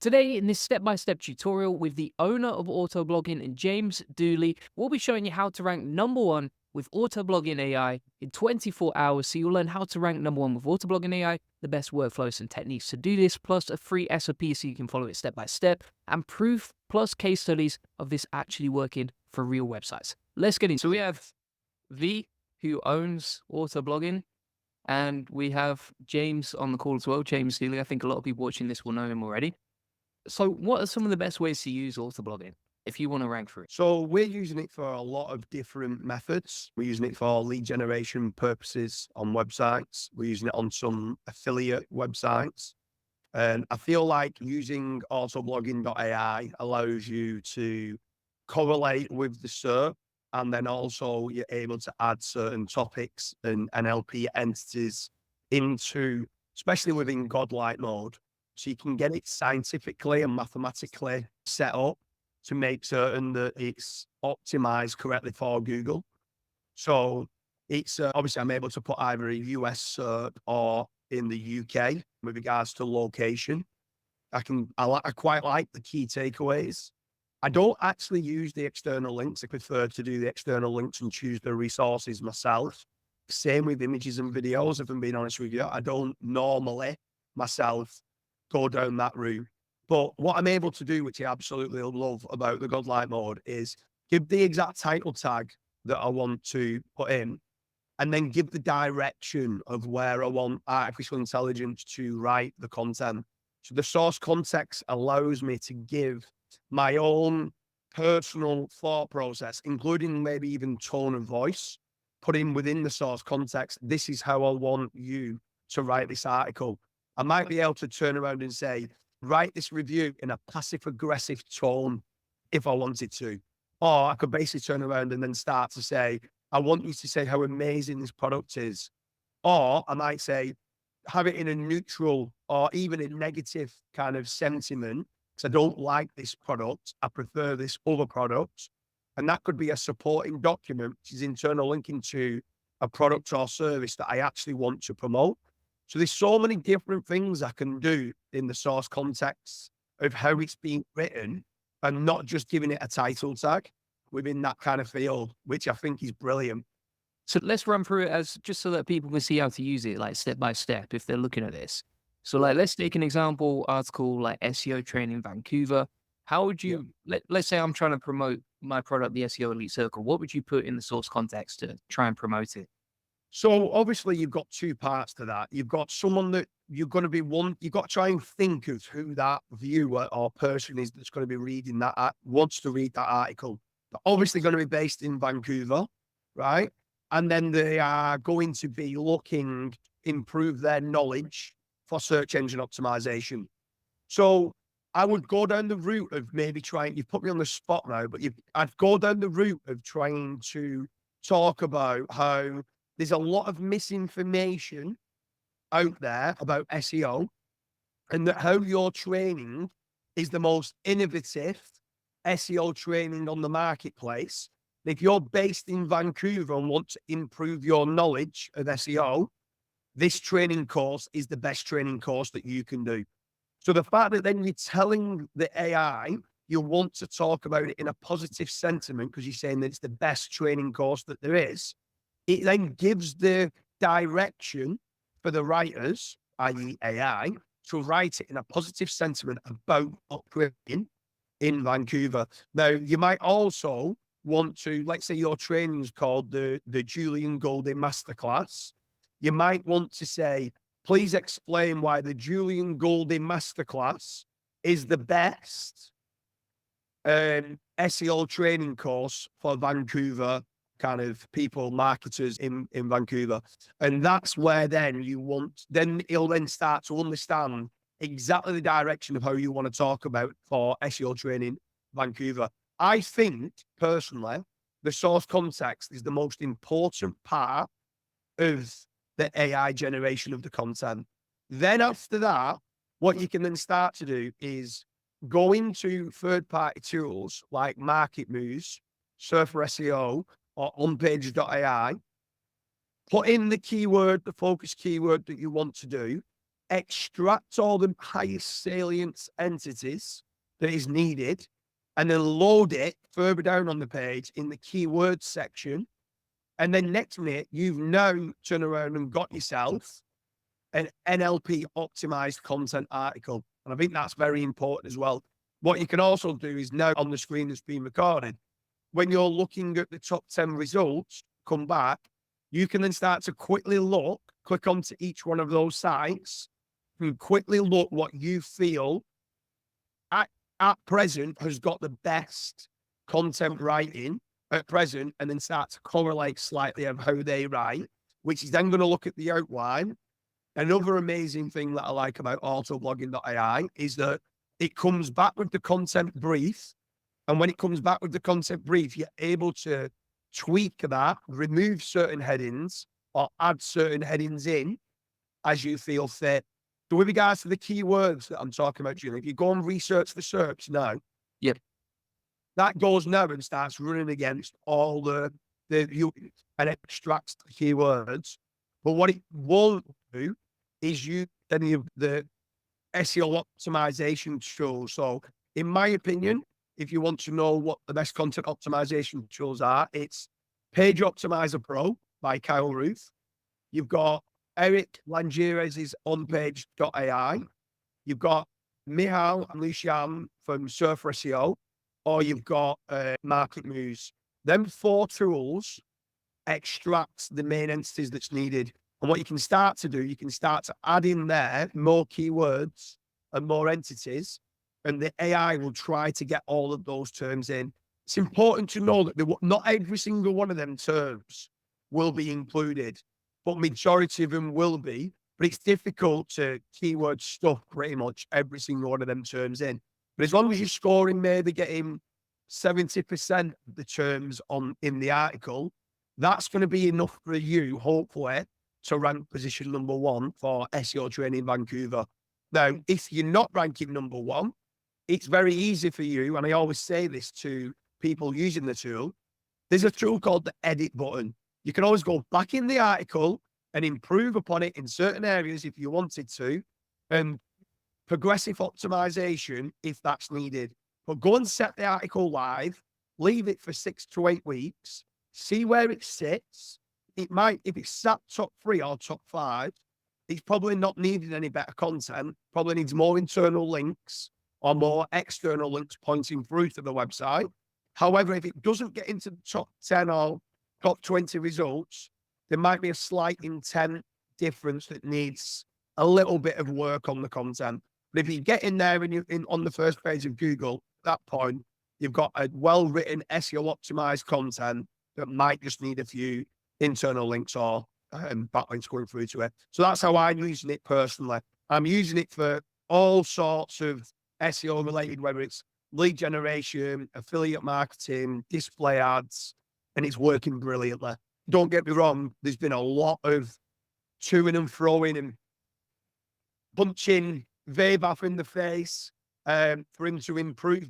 Today, in this step-by-step tutorial with the owner of Autoblogging and James Dooley, we'll be showing you how to rank number one with Autoblogging AI in 24 hours. So you'll learn how to rank number one with Autoblogging AI, the best workflows and techniques to do this, plus a free SOP so you can follow it step by step, and proof plus case studies of this actually working for real websites. Let's get in. So we have V, who owns Autoblogging, and we have James on the call as well. James Dooley. I think a lot of people watching this will know him already. So what are some of the best ways to use Autoblogging if you want to rank for it? So we're using it for a lot of different methods. We're using it for lead generation purposes on websites. We're using it on some affiliate websites. And I feel like using autoblogging.ai allows you to correlate with the SERP. And then also you're able to add certain topics and NLP entities into, especially within godlike mode. So you can get it scientifically and mathematically set up to make certain that it's optimized correctly for Google. So it's obviously I'm able to put either a US SERP or in the UK with regards to location. I quite like the key takeaways. I don't actually use the external links. I prefer to do the external links and choose the resources myself. Same with images and videos, if I'm being honest with you. I don't normally myself go down that route. But what I'm able to do, which I absolutely love about the godlike mode, is give the exact title tag that I want to put in, and then give the direction of where I want artificial intelligence to write the content. So the source context allows me to give my own personal thought process, including maybe even tone of voice, put in within the source context. This is how I want you to write this article. I might be able to turn around and say, write this review in a passive aggressive tone if I wanted to. Or I could basically turn around and then start to say, I want you to say how amazing this product is. Or I might say, have it in a neutral or even a negative kind of sentiment, because I don't like this product. I prefer this other product. And that could be a supporting document, which is internal linking to a product or service that I actually want to promote. So there's so many different things I can do in the source context of how it's being written and not just giving it a title tag within that kind of field, which I think is brilliant. So let's run through it as just so that people can see how to use it, like step by step, if they're looking at this. So Yeah. like, let's take an example article like SEO training Vancouver. How would Yeah. you, let's say I'm trying to promote my product, the SEO Elite Circle. What would you put in the source context to try and promote it? So obviously you've got two parts to that. You've got someone that you're going to be you've got to try and think of who that viewer or person is that's going to be reading that, wants to read that article. They're obviously going to be based in Vancouver, right? And then they are going to be looking, improve their knowledge for search engine optimization. So I would go down the route of maybe trying, you've put me on the spot now, but I'd go down the route of trying to talk about how there's a lot of misinformation out there about SEO and that how your training is the most innovative SEO training on the marketplace. If you're based in Vancouver and want to improve your knowledge of SEO, this training course is the best training course that you can do. So the fact that then you're telling the AI you want to talk about it in a positive sentiment because you're saying that it's the best training course that there is, it then gives the direction for the writers, i.e. AI, to write it in a positive sentiment about upgrading in Vancouver. Now, you might also want to, let's say your training is called the Julian Golding Masterclass. You might want to say, please explain why the Julian Golding Masterclass is the best SEO training course for Vancouver kind of people, marketers in Vancouver. And that's where then then he'll then start to understand exactly the direction of how you want to talk about for SEO training Vancouver. I think personally, the source context is the most important part of the AI generation of the content. Then after that, what you can then start to do is go into third-party tools like Market Moves, Surfer SEO, or onpage.ai, put in the keyword, the focus keyword that you want to do, extract all the highest salience entities that is needed, and then load it further down on the page in the keywords section. And then next minute, you've now turned around and got yourself an NLP optimized content article. And I think that's very important as well. What you can also do is now on the screen that's being recorded, when you're looking at the top 10 results, come back, you can then start to quickly look, click onto each one of those sites and quickly look what you feel at present has got the best content writing at present, and then start to correlate slightly of how they write, which is then going to look at the outline. Another amazing thing that I like about Autoblogging AI is that it comes back with the content brief. And when it comes back with the content brief, you're able to tweak that, remove certain headings or add certain headings in as you feel fit. So with regards to the keywords that I'm talking about, Julie, if you go and research for search now, Yep. that goes now and starts running against all and extracts the keywords. But what it won't do is use any of the SEO optimization tools. So in my opinion, if you want to know what the best content optimization tools are, it's Page Optimizer Pro by Kyle Ruth. You've got Eric Langieres' OnPage.ai. You've got Michal and Lucian from Surfer SEO, or you've got Market Moves. Them 4 tools extract the main entities that's needed. And what you can start to do, you can start to add in there more keywords and more entities, and the AI will try to get all of those terms in. It's important to know that not every single one of them terms will be included, but majority of them will be. But it's difficult to keyword stuff pretty much every single one of them terms in. But as long as you're scoring, maybe getting 70% of the terms in the article, that's going to be enough for you, hopefully, to rank position number 1 for SEO training Vancouver. Now, if you're not ranking number 1, it's very easy for you. And I always say this to people using the tool. There's a tool called the edit button. You can always go back in the article and improve upon it in certain areas if you wanted to, and progressive optimization if that's needed. But go and set the article live, leave it for 6 to 8 weeks, see where it sits. It might, if it's sat top 3 or top 5, it's probably not needing any better content, probably needs more internal links or more external links pointing through to the website. However, if it doesn't get into the top 10 or top 20 results, there might be a slight intent difference that needs a little bit of work on the content. But if you get in there and you're on the first page of Google, at that point, you've got a well-written SEO optimized content that might just need a few internal links or backlinks going through to it. So that's how I'm using it personally. I'm using it for all sorts of SEO related, whether it's lead generation, affiliate marketing, display ads, and it's working brilliantly. Don't get me wrong, there's been a lot of toing and froing and punching Vaibhav in the face for him to improve.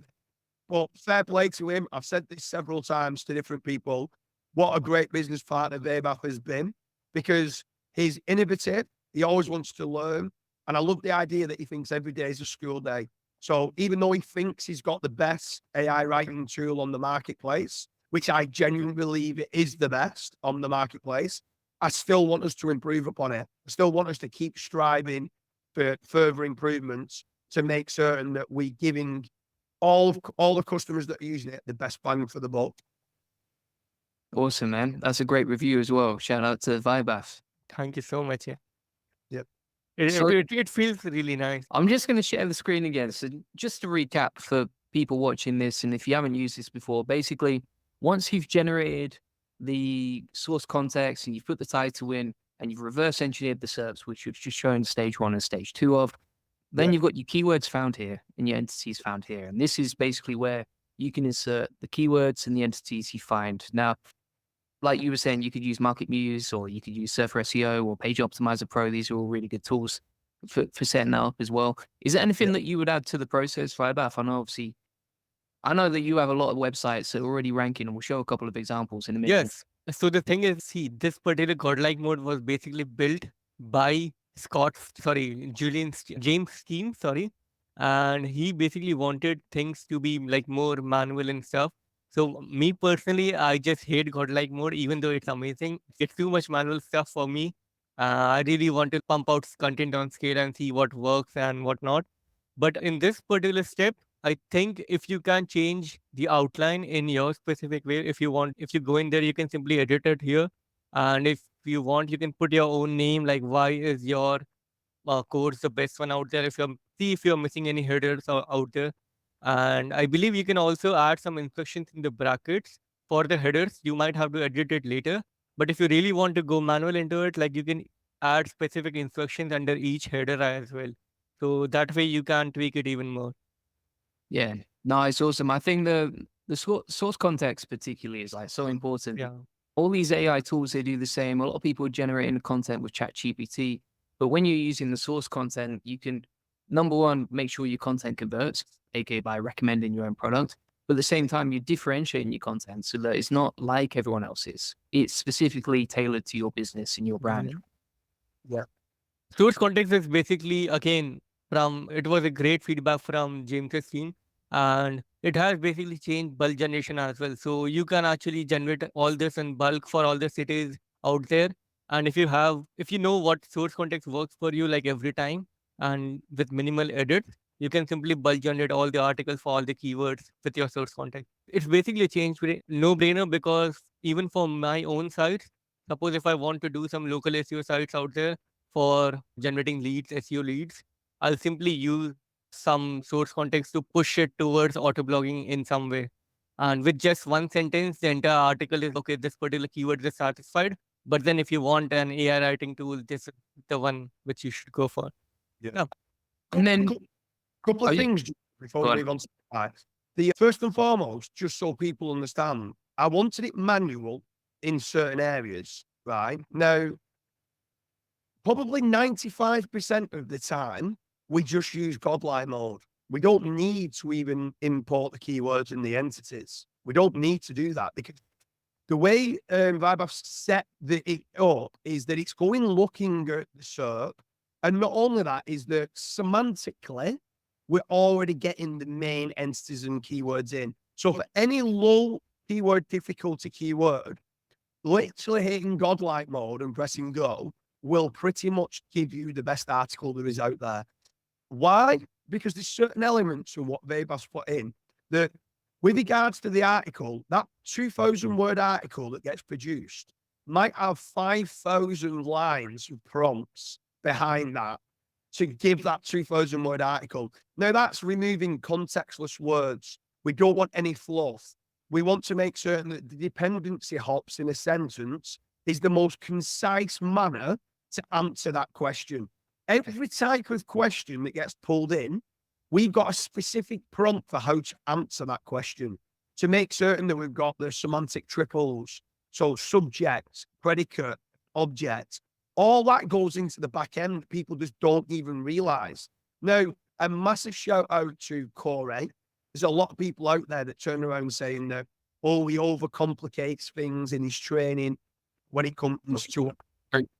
But fair play to him. I've said this several times to different people. What a great business partner Vaibhav has been, because he's innovative. He always wants to learn. And I love the idea that he thinks every day is a school day. So even though he thinks he's got the best AI writing tool on the marketplace, which I genuinely believe it is the best on the marketplace, I still want us to improve upon it. I still want us to keep striving for further improvements to make certain that we're giving all the customers that are using it the best bang for the buck. Awesome, man. That's a great review as well. Shout out to Vaibhav. Thank you so much. Yeah. Yep. It feels really nice. I'm just going to share the screen again. So just to recap for people watching this, and if you haven't used this before, basically, once you've generated the source context and you've put the title in and you've reverse engineered the SERPs, which you've just shown stage 1 and stage 2 of, then you've got your keywords found here and your entities found here. And this is basically where you can insert the keywords and the entities you find. Now, like you were saying, you could use Market Muse or you could use Surfer SEO or Page Optimizer Pro. These are all really good tools for setting that up as well. Is there anything that you would add to the process, Vaibhav? I know that you have a lot of websites that are already ranking, and we'll show a couple of examples in a minute. Yes. So the thing is, see, this particular godlike mode was basically built by James team, sorry. And he basically wanted things to be like more manual and stuff. So me personally, I just hate Godlike mode, even though it's amazing. It's too much manual stuff for me. I really want to pump out content on scale and see what works and what not. But in this particular step, I think if you can change the outline in your specific way, if you go in there, you can simply edit it here. And if you want, you can put your own name, like why is your course the best one out there. If you're missing any headers out there. And I believe you can also add some instructions in the brackets for the headers. You might have to edit it later. But if you really want to go manual into it, like you can add specific instructions under each header as well. So that way you can tweak it even more. Yeah, nice, awesome. I think the source context particularly is like so important. Yeah. All these AI tools, they do the same. A lot of people are generating the content with ChatGPT, but when you're using the source content, you can, number one, make sure your content converts, aka by recommending your own product. But at the same time, you're differentiating your content so that it's not like everyone else's. It's specifically tailored to your business and your brand. Yeah. Source context is basically, again, it was a great feedback from James's team, and it has basically changed bulk generation as well. So you can actually generate all this in bulk for all the cities out there. And if you know what source context works for you, like every time, and with minimal edits, you can simply bulk generate all the articles for all the keywords with your source context. It's basically a change, no brainer, because even for my own sites, suppose if I want to do some local SEO sites out there, for generating leads, SEO leads, I'll simply use some source context to push it towards auto blogging in some way. And with just one sentence, the entire article is okay, this particular keyword is satisfied. But then if you want an AI writing tool, this is the one which you should go for. Yeah. Yeah. And then, Couple Are of you- things before Go we on. move on to that. The first and foremost, just so people understand, I wanted it manual in certain areas, right? Now, probably 95% of the time, we just use godlike mode. We don't need to even import the keywords and the entities. We don't need to do that because the way Vaibhav set it up is that it's going looking at the SERP. And not only that, is that semantically, we're already getting the main entities and keywords in. So for any low keyword difficulty keyword, literally hitting godlike mode and pressing go will pretty much give you the best article there is out there. Why? Because there's certain elements of what Vaibhav's put in that, with regards to the article, that 2,000 word article that gets produced might have 5,000 lines of prompts behind that to give that 2,000 word article. Now that's removing contextless words. We don't want any fluff. We want to make certain that the dependency hops in a sentence is the most concise manner to answer that question. Every type of question that gets pulled in, we've got a specific prompt for how to answer that question to make certain that we've got the semantic triples. So subject, predicate, object, all that goes into the back end. People just don't even realize. Now, a massive shout out to Corey. There's a lot of people out there that turn around saying that, oh, he overcomplicates things in his training when it comes to.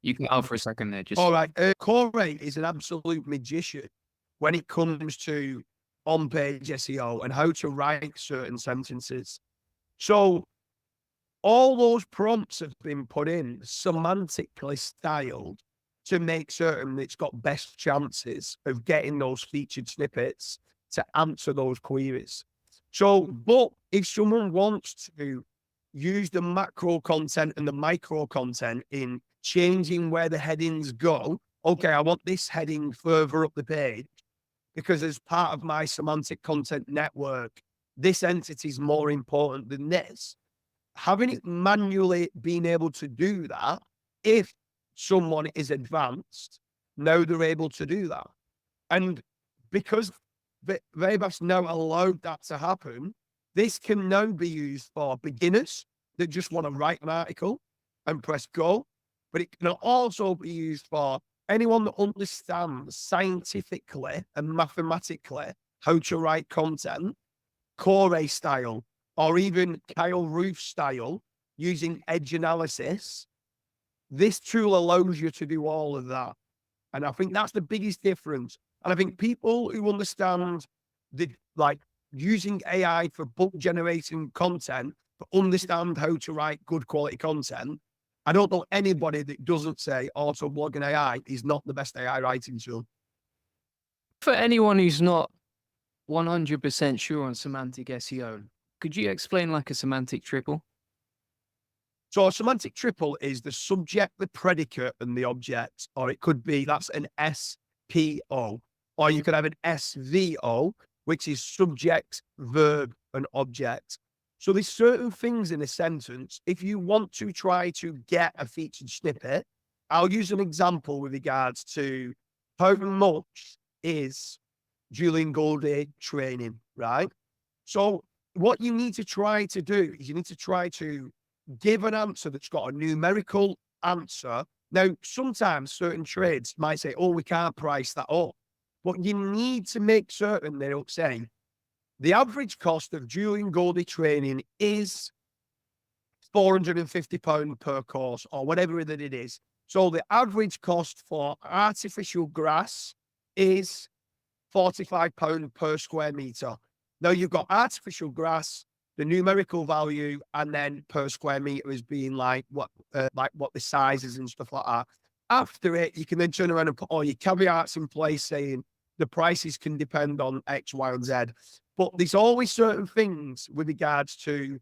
You can out for a second there. Just All right. Corey is an absolute magician when it comes to on-page SEO and how to write certain sentences. So all those prompts have been put in semantically styled to make certain it's got best chances of getting those featured snippets to answer those queries. So, but if someone wants to use the macro content and the micro content in changing where the headings go, okay, I want this heading further up the page because as part of my semantic content network, this entity is more important than this. Having it manually being able to do that, if someone is advanced, now they're able to do that. And because Vaibhav's now allowed that to happen, this can now be used for beginners that just want to write an article and press go. But it can also be used for anyone that understands scientifically and mathematically how to write content, Corey style, or even Kyle Roof style, using edge analysis. This tool allows you to do all of that. And I think that's the biggest difference. And I think people who understand the like using AI for bulk generating content, but understand how to write good quality content, I don't know anybody that doesn't say Autoblogging AI is not the best AI writing tool. For anyone who's not 100% sure on semantic SEO, could you explain like a semantic triple? So a semantic triple is the subject, the predicate, and the object, or it could be that's an SPO, or you could have an SVO, which is subject, verb, and object. So there's certain things in a sentence. If you want to try to get a featured snippet, I'll use an example with regards to how much is Julian Goldie training, right? So what you need to try to do is you need to try to give an answer that's got a numerical answer. Now, sometimes certain trades might say, oh, we can't price that up. But you need to make certain they're saying the average cost of Julian Goldie training is £450 per course or whatever that it is. So the average cost for artificial grass is £45 per square meter. Now you've got artificial grass, the numerical value, and then per square meter is being like what the size is and stuff like that. After it, you can then turn around and put all your caveats in place saying the prices can depend on X, Y, and Z. But there's always certain things with regards to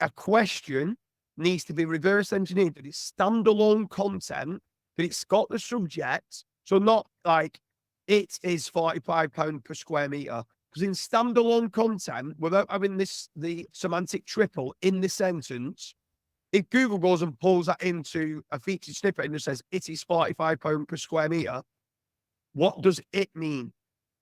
a question needs to be reverse engineered, that it's standalone content, that it's got the subject. So not like it is £45 per square meter. Because in standalone content, without having the semantic triple in the sentence, if Google goes and pulls that into a featured snippet and just says it is £45 per square meter, what does it mean?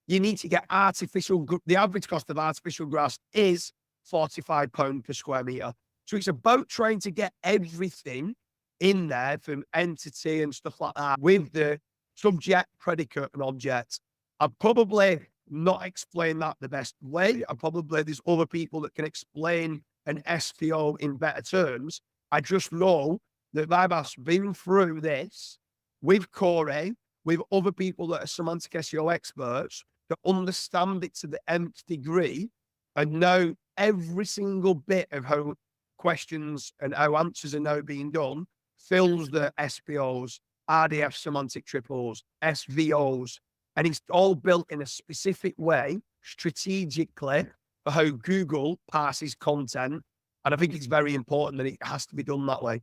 You need to get the average cost of artificial grass is £45 per square meter. So it's about trying to get everything in there from entity and stuff like that with the subject, predicate, and object. I've probably not explained that the best way. There's other people that can explain an SPO in better terms. I just know that Vaibhav's been through this with Corey, with other people that are semantic SEO experts that understand it to the nth degree and know every single bit of how questions and how answers are now being done, fills the SPOs, RDF semantic triples, SVOs, and it's all built in a specific way, strategically, for how Google passes content. And I think it's very important that it has to be done that way.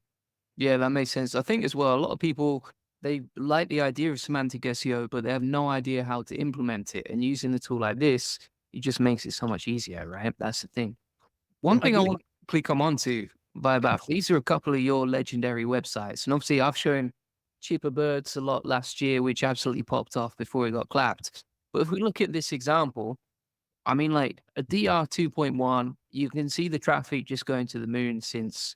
Yeah, that makes sense. I think as well, a lot of people, they like the idea of semantic SEO, but they have no idea how to implement it. And using a tool like this, it just makes it so much easier, right? That's the thing. One thing I want to quickly come on to, Vaibhav, these are a couple of your legendary websites. And obviously, I've shown Cheaper Birds a lot last year, which absolutely popped off before it got clapped. But if we look at this example, I mean, like a DR 2.1, you can see the traffic just going to the moon since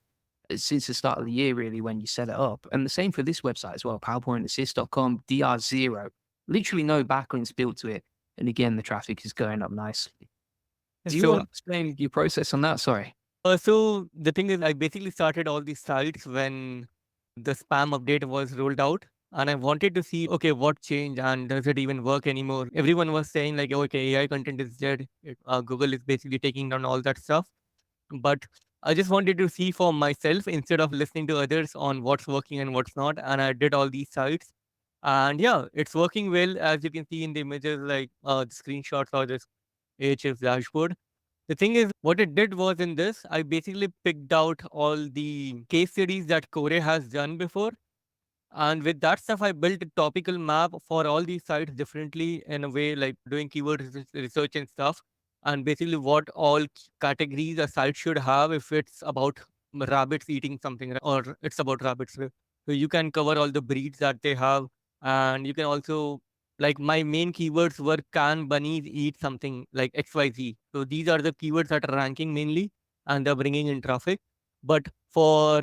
the start of the year, really, when you set it up. And the same for this website as well, PowerPointAssist.com, DR0. Literally no backlinks built to it. And again, the traffic is going up nicely. Do you want to explain your process on that? Sorry. So the thing is, I basically started all these sites when the spam update was rolled out. And I wanted to see, okay, what changed and does it even work anymore? Everyone was saying like, okay, AI content is dead. Google is basically taking down all that stuff. But I just wanted to see for myself instead of listening to others on what's working and what's not. And I did all these sites. And yeah, it's working well, as you can see in the images, like the screenshots or this AHS dashboard. The thing is, what it did was in this, I basically picked out all the case studies that Core has done before. And with that stuff, I built a topical map for all these sites differently in a way, like doing keyword research and stuff. And basically, what all categories a site should have if it's about rabbits eating something or it's about rabbits. So you can cover all the breeds that they have. And you can also, like, my main keywords were can bunnies eat something like XYZ. So these are the keywords that are ranking mainly and they're bringing in traffic. But for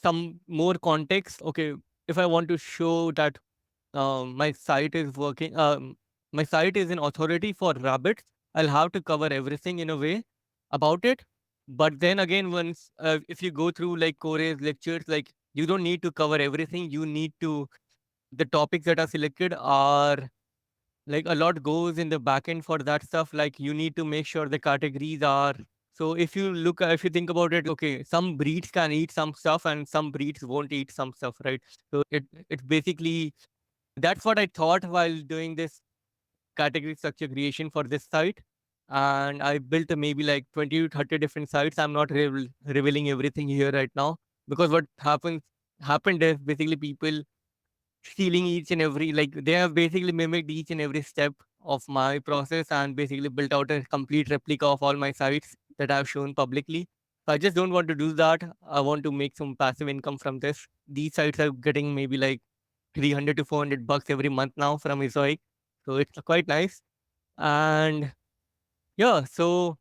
some more context, okay, if I want to show that my site is working, my site is an authority for rabbits, I'll have to cover everything in a way about it. But then again, once if you go through like Core's lectures, like you don't need to cover everything. You need to the topics that are selected are like a lot goes in the backend for that stuff. Like you need to make sure the categories are. So if you think about it, okay, some breeds can eat some stuff and some breeds won't eat some stuff, right? So it's basically that's what I thought while doing this category structure creation for this site. And I built maybe like 20 to 30 different sites. I'm not revealing everything here right now, because what happened is basically people stealing each and every, like they have basically mimicked each and every step of my process and basically built out a complete replica of all my sites that I've shown publicly. So I just don't want to do that. I want to make some passive income from this. These sites are getting maybe like 300 to 400 bucks every month now from Ezoic. So it's quite nice. And yeah, so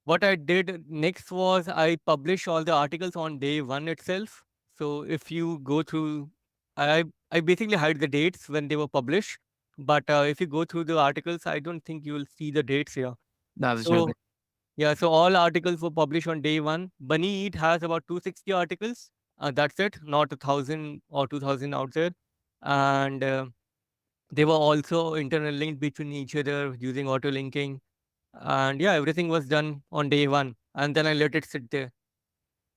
what I did next was I publish all the articles on day one itself. So if you go through, I basically hide the dates when they were published. But if you go through the articles, I don't think you will see the dates here. No, there's no. So yeah, so all articles were published on day one. Bunny Eat has about 260 articles. That's it, not 1,000 or 2,000 out there. And they were also internal linked between each other using auto linking. And yeah, everything was done on day one. And then I let it sit there.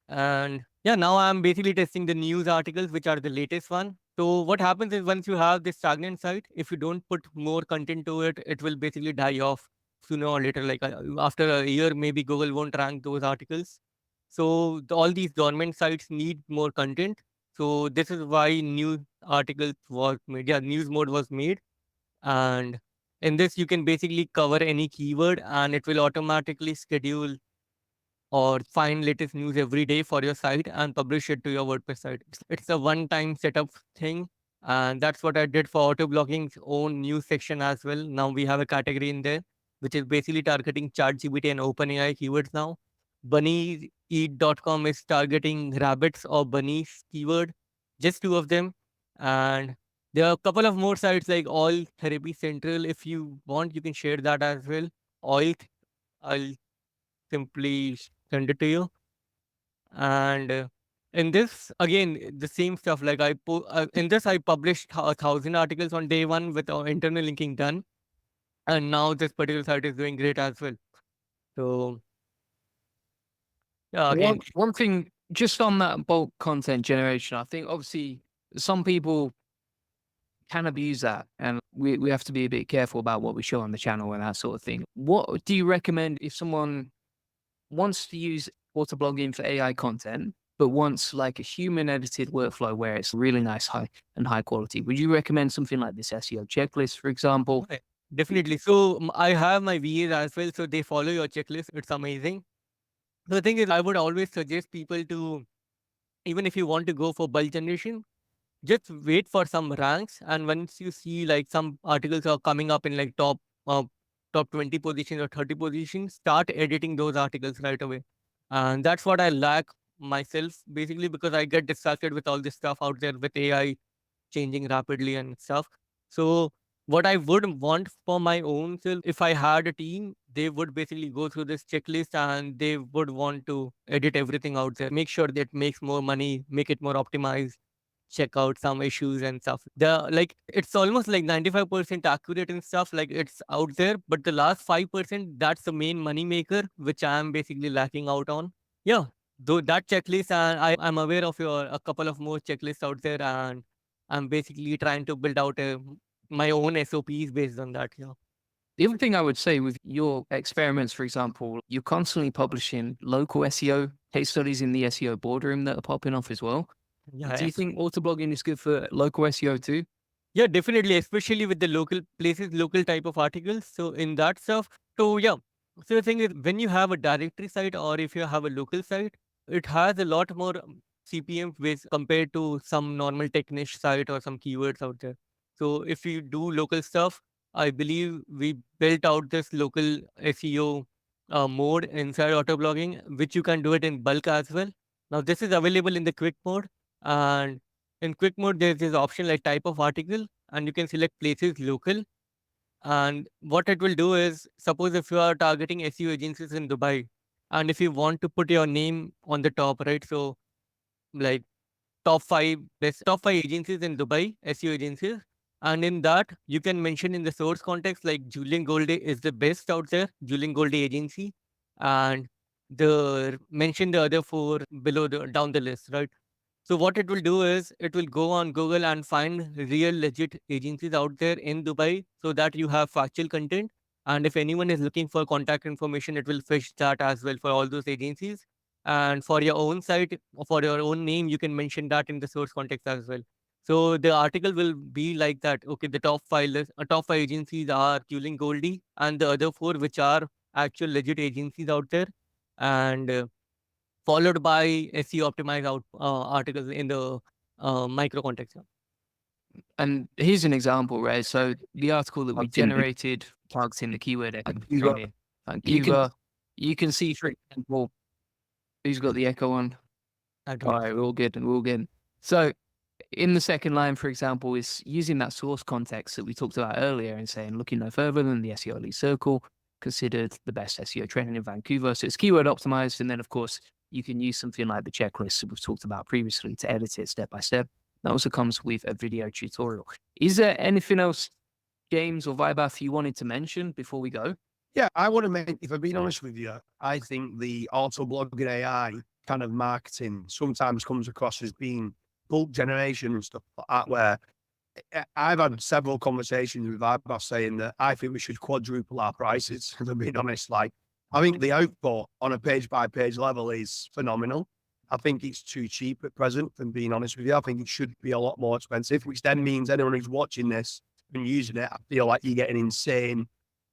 And yeah, now I'm basically testing the news articles, which are the latest one. So what happens is once you have this stagnant site, if you don't put more content to it, it will basically die off sooner or later. Like after a year, maybe Google won't rank those articles. So all these dormant sites need more content. So this is why news articles was made. Yeah, news mode was made. And in this, you can basically cover any keyword and it will automatically schedule or find latest news every day for your site and publish it to your WordPress site. It's a one-time setup thing. And that's what I did for Autoblogging's own news section as well. Now we have a category in there, which is basically targeting ChatGPT and OpenAI keywords now. Bunny.eat.com is targeting rabbits or bunnies keyword, just two of them. And there are a couple of more sites like Oil Therapy Central. If you want, you can share that as well. Oil, I'll simply send it to you. And in this, again, the same stuff. Like in this, I published 1,000 articles on day one with internal linking done, and now this particular site is doing great as well. So yeah, again, One thing just on that bulk content generation, I think obviously some people can abuse that, and we have to be a bit careful about what we show on the channel and that sort of thing. What do you recommend if someone wants to use autoblogging for AI content, but wants like a human edited workflow where it's really nice, high quality? Would you recommend something like this SEO checklist, for example? okay, definitely. So I have my VAs as well, so they follow your checklist. It's amazing. The thing is, I would always suggest people to, even if you want to go for bulk generation, just wait for some ranks, and once you see like some articles are coming up in like uh, top 20 positions or 30 positions, start editing those articles right away. And that's what I lack myself, basically, because I get distracted with all this stuff out there with AI changing rapidly and stuff. So what I would want for my own self, if I had a team, they would basically go through this checklist and they would want to edit everything out there, make sure that it makes more money, make it more optimized, check out some issues and stuff. The like it's almost like 95% accurate and stuff, like it's out there, but the last 5%, that's the main money maker, which I am basically lacking out on. Yeah, though that checklist, and I'm aware of your a couple of more checklists out there, and I'm basically trying to build out my own SOPs based on that. Yeah. The other thing I would say with your experiments, for example, you're constantly publishing local SEO case studies in the SEO boardroom that are popping off as well. Do Yeah. you think autoblogging is good for local SEO too? Yeah, definitely, especially with the local places, local type of articles. So in that stuff, so yeah. So the thing is, when you have a directory site or if you have a local site, it has a lot more CPM with compared to some normal tech niche site or some keywords out there. So if you do local stuff, I believe we built out this local SEO mode inside autoblogging, which you can do it in bulk as well. Now this is available in the quick mode, and in quick mode, there's this option like type of article, and you can select places local. And what it will do is, suppose if you are targeting SEO agencies in Dubai, and if you want to put your name on the top, right? So, like there's top 5 agencies in Dubai, SEO agencies. And in that, you can mention in the source context, like Julian Goldie is the best out there, Julian Goldie agency. And mention the other 4 below down the list, right? So what it will do is it will go on Google and find real legit agencies out there in Dubai so that you have factual content. And if anyone is looking for contact information, it will fetch that as well for all those agencies. And for your own site, or for your own name, you can mention that in the source context as well. So the article will be like that. Okay, the top 5 agencies are Tuling Goldie and the other 4, which are actual legit agencies out there. And followed by SEO optimized articles in the micro context. And here's an example, right? So the article that we I've seen it. generated plugs in the keyword echo Vancouver. here. Vancouver. You can see, for example, who's got the echo on? I All don't. right, we're all good and we're all good. So in the second line, for example, is using that source context that we talked about earlier and saying, looking no further than the SEO Elite Circle, considered the best SEO training in Vancouver. So it's keyword optimized. And then, of course, you can use something like the checklist that we've talked about previously to edit it step by step. That also comes with a video tutorial. Is there anything else, James or Vaibhav, you wanted to mention before we go? Yeah, I want to make, if I'm being honest with you, I think the Autoblogging AI kind of marketing sometimes comes across as being bulk generation and stuff like that, where I've had several conversations with Vaibhav saying that I think we should quadruple our prices. If I'm being honest, like, I think the output on a page by page level is phenomenal. I think it's too cheap at present, if I'm being honest with you. I think it should be a lot more expensive, which then means anyone who's watching this and using it, I feel like you get an insane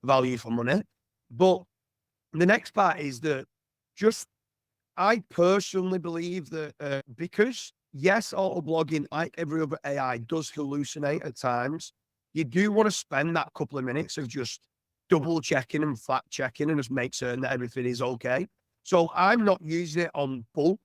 value for money. But the next part is that I personally believe that because, yes, auto blogging, like every other AI, does hallucinate at times, you do want to spend that couple of minutes of just double checking and fact checking and just make certain that everything is okay. So I'm not using it on bulk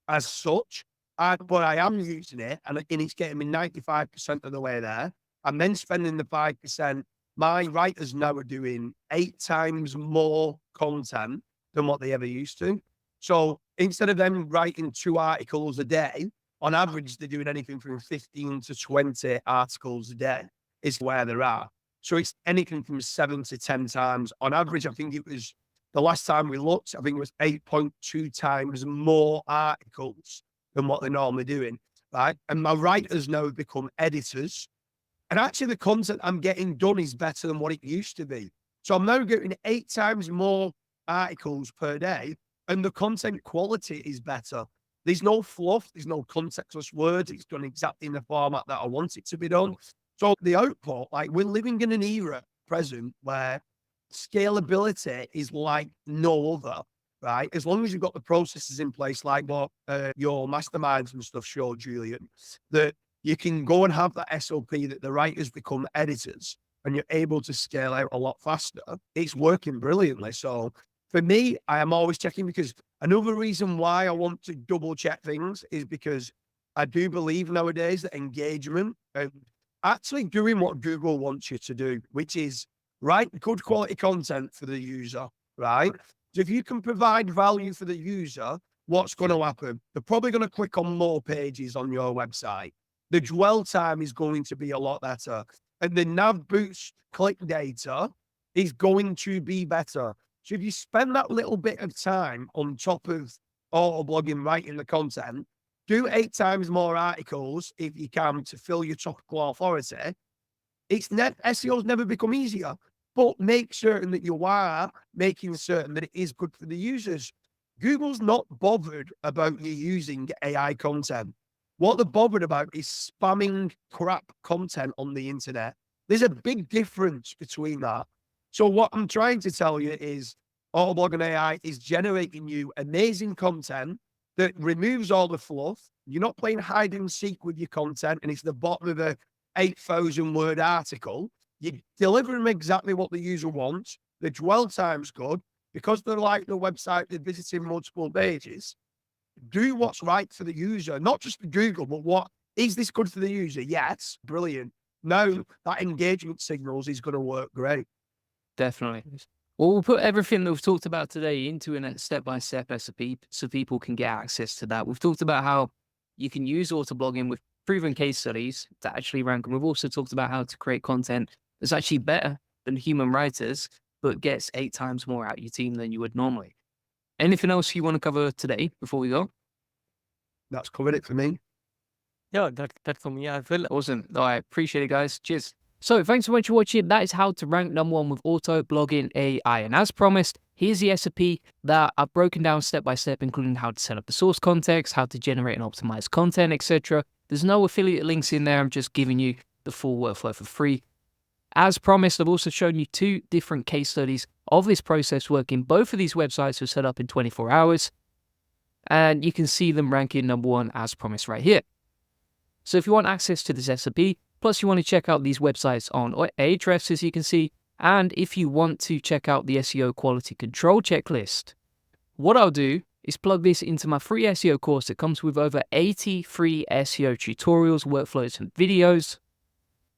as such, but I am using it and it's getting me 95% of the way there. I'm then spending the 5%. My writers now are doing 8 times more content than what they ever used to. So instead of them writing 2 articles a day, on average, they're doing anything from 15 to 20 articles a day is where they're at. So it's anything from 7 to 10 times. On average, I think it was, the last time we looked, I think it was 8.2 times more articles than what they're normally doing, right? And my writers now have become editors. And actually the content I'm getting done is better than what it used to be. So I'm now getting 8 times more articles per day and the content quality is better. There's no fluff, there's no contextless words. It's done exactly in the format that I want it to be done. So the output, like, we're living in an era present where scalability is like no other, right? As long as you've got the processes in place, like what your masterminds and stuff show, Julian, that you can go and have that SOP that the writers become editors and you're able to scale out a lot faster. It's working brilliantly. So for me, I am always checking, because another reason why I want to double check things is because I do believe nowadays that engagement and actually doing what Google wants you to do, which is write good quality content for the user, right? So if you can provide value for the user, what's going to happen? They're probably going to click on more pages on your website. The dwell time is going to be a lot better. And the nav boost click data is going to be better. So if you spend that little bit of time on top of auto blogging, writing the content, do 8 times more articles if you can to fill your topical authority. SEO's never become easier, but make certain that you are making certain that it is good for the users. Google's not bothered about you using AI content. What they're bothered about is spamming crap content on the internet. There's a big difference between that. So what I'm trying to tell you is Autoblogging AI is generating you amazing content that removes all the fluff. You're not playing hide and seek with your content and it's the bottom of a 8,000 word article. You deliver them exactly what the user wants. The dwell time's good because they like the website, they're visiting multiple pages. Do what's right for the user, not just for Google, but what is this good for the user? Yes, brilliant. Now that engagement signals is going to work great. Definitely. Well, we'll put everything that we've talked about today into a step-by-step SOP so people can get access to that. We've talked about how you can use autoblogging with proven case studies to actually rank. And we've also talked about how to create content that's actually better than human writers, but gets 8 times more out of your team than you would normally. Anything else you want to cover today before we go? That's covered it for me. Yeah, that's for me as well. Awesome. All right. Appreciate it, guys. Cheers. So thanks so much for watching. That is how to rank #1 with Autoblogging AI. And as promised, here's the SOP that I've broken down step by step, including how to set up the source context, how to generate and optimize content, etc. There's no affiliate links in there. I'm just giving you the full workflow for free. As promised, I've also shown you 2 different case studies of this process working. Both of these websites were set up in 24 hours. And you can see them ranking #1 as promised right here. So if you want access to this SOP, plus you want to check out these websites on Ahrefs, as you can see, and if you want to check out the SEO quality control checklist, what I'll do is plug this into my free SEO course that comes with over 80 free SEO tutorials, workflows, and videos.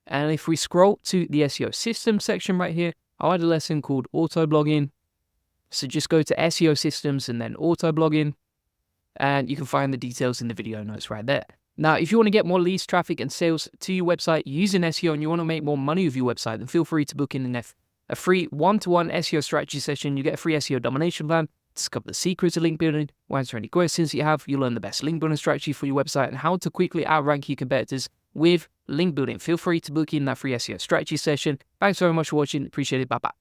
And if we scroll to the SEO systems section right here, I'll add a lesson called Autoblogging. So just go to SEO systems and then Autoblogging, and you can find the details in the video notes right there. Now, if you want to get more leads, traffic, and sales to your website using SEO and you want to make more money with your website, then feel free to book in a free one-to-one SEO strategy session. You get a free SEO domination plan, discover the secrets of link building, we'll answer any questions you have, you'll learn the best link building strategy for your website and how to quickly outrank your competitors with link building. Feel free to book in that free SEO strategy session. Thanks very much for watching. Appreciate it. Bye-bye.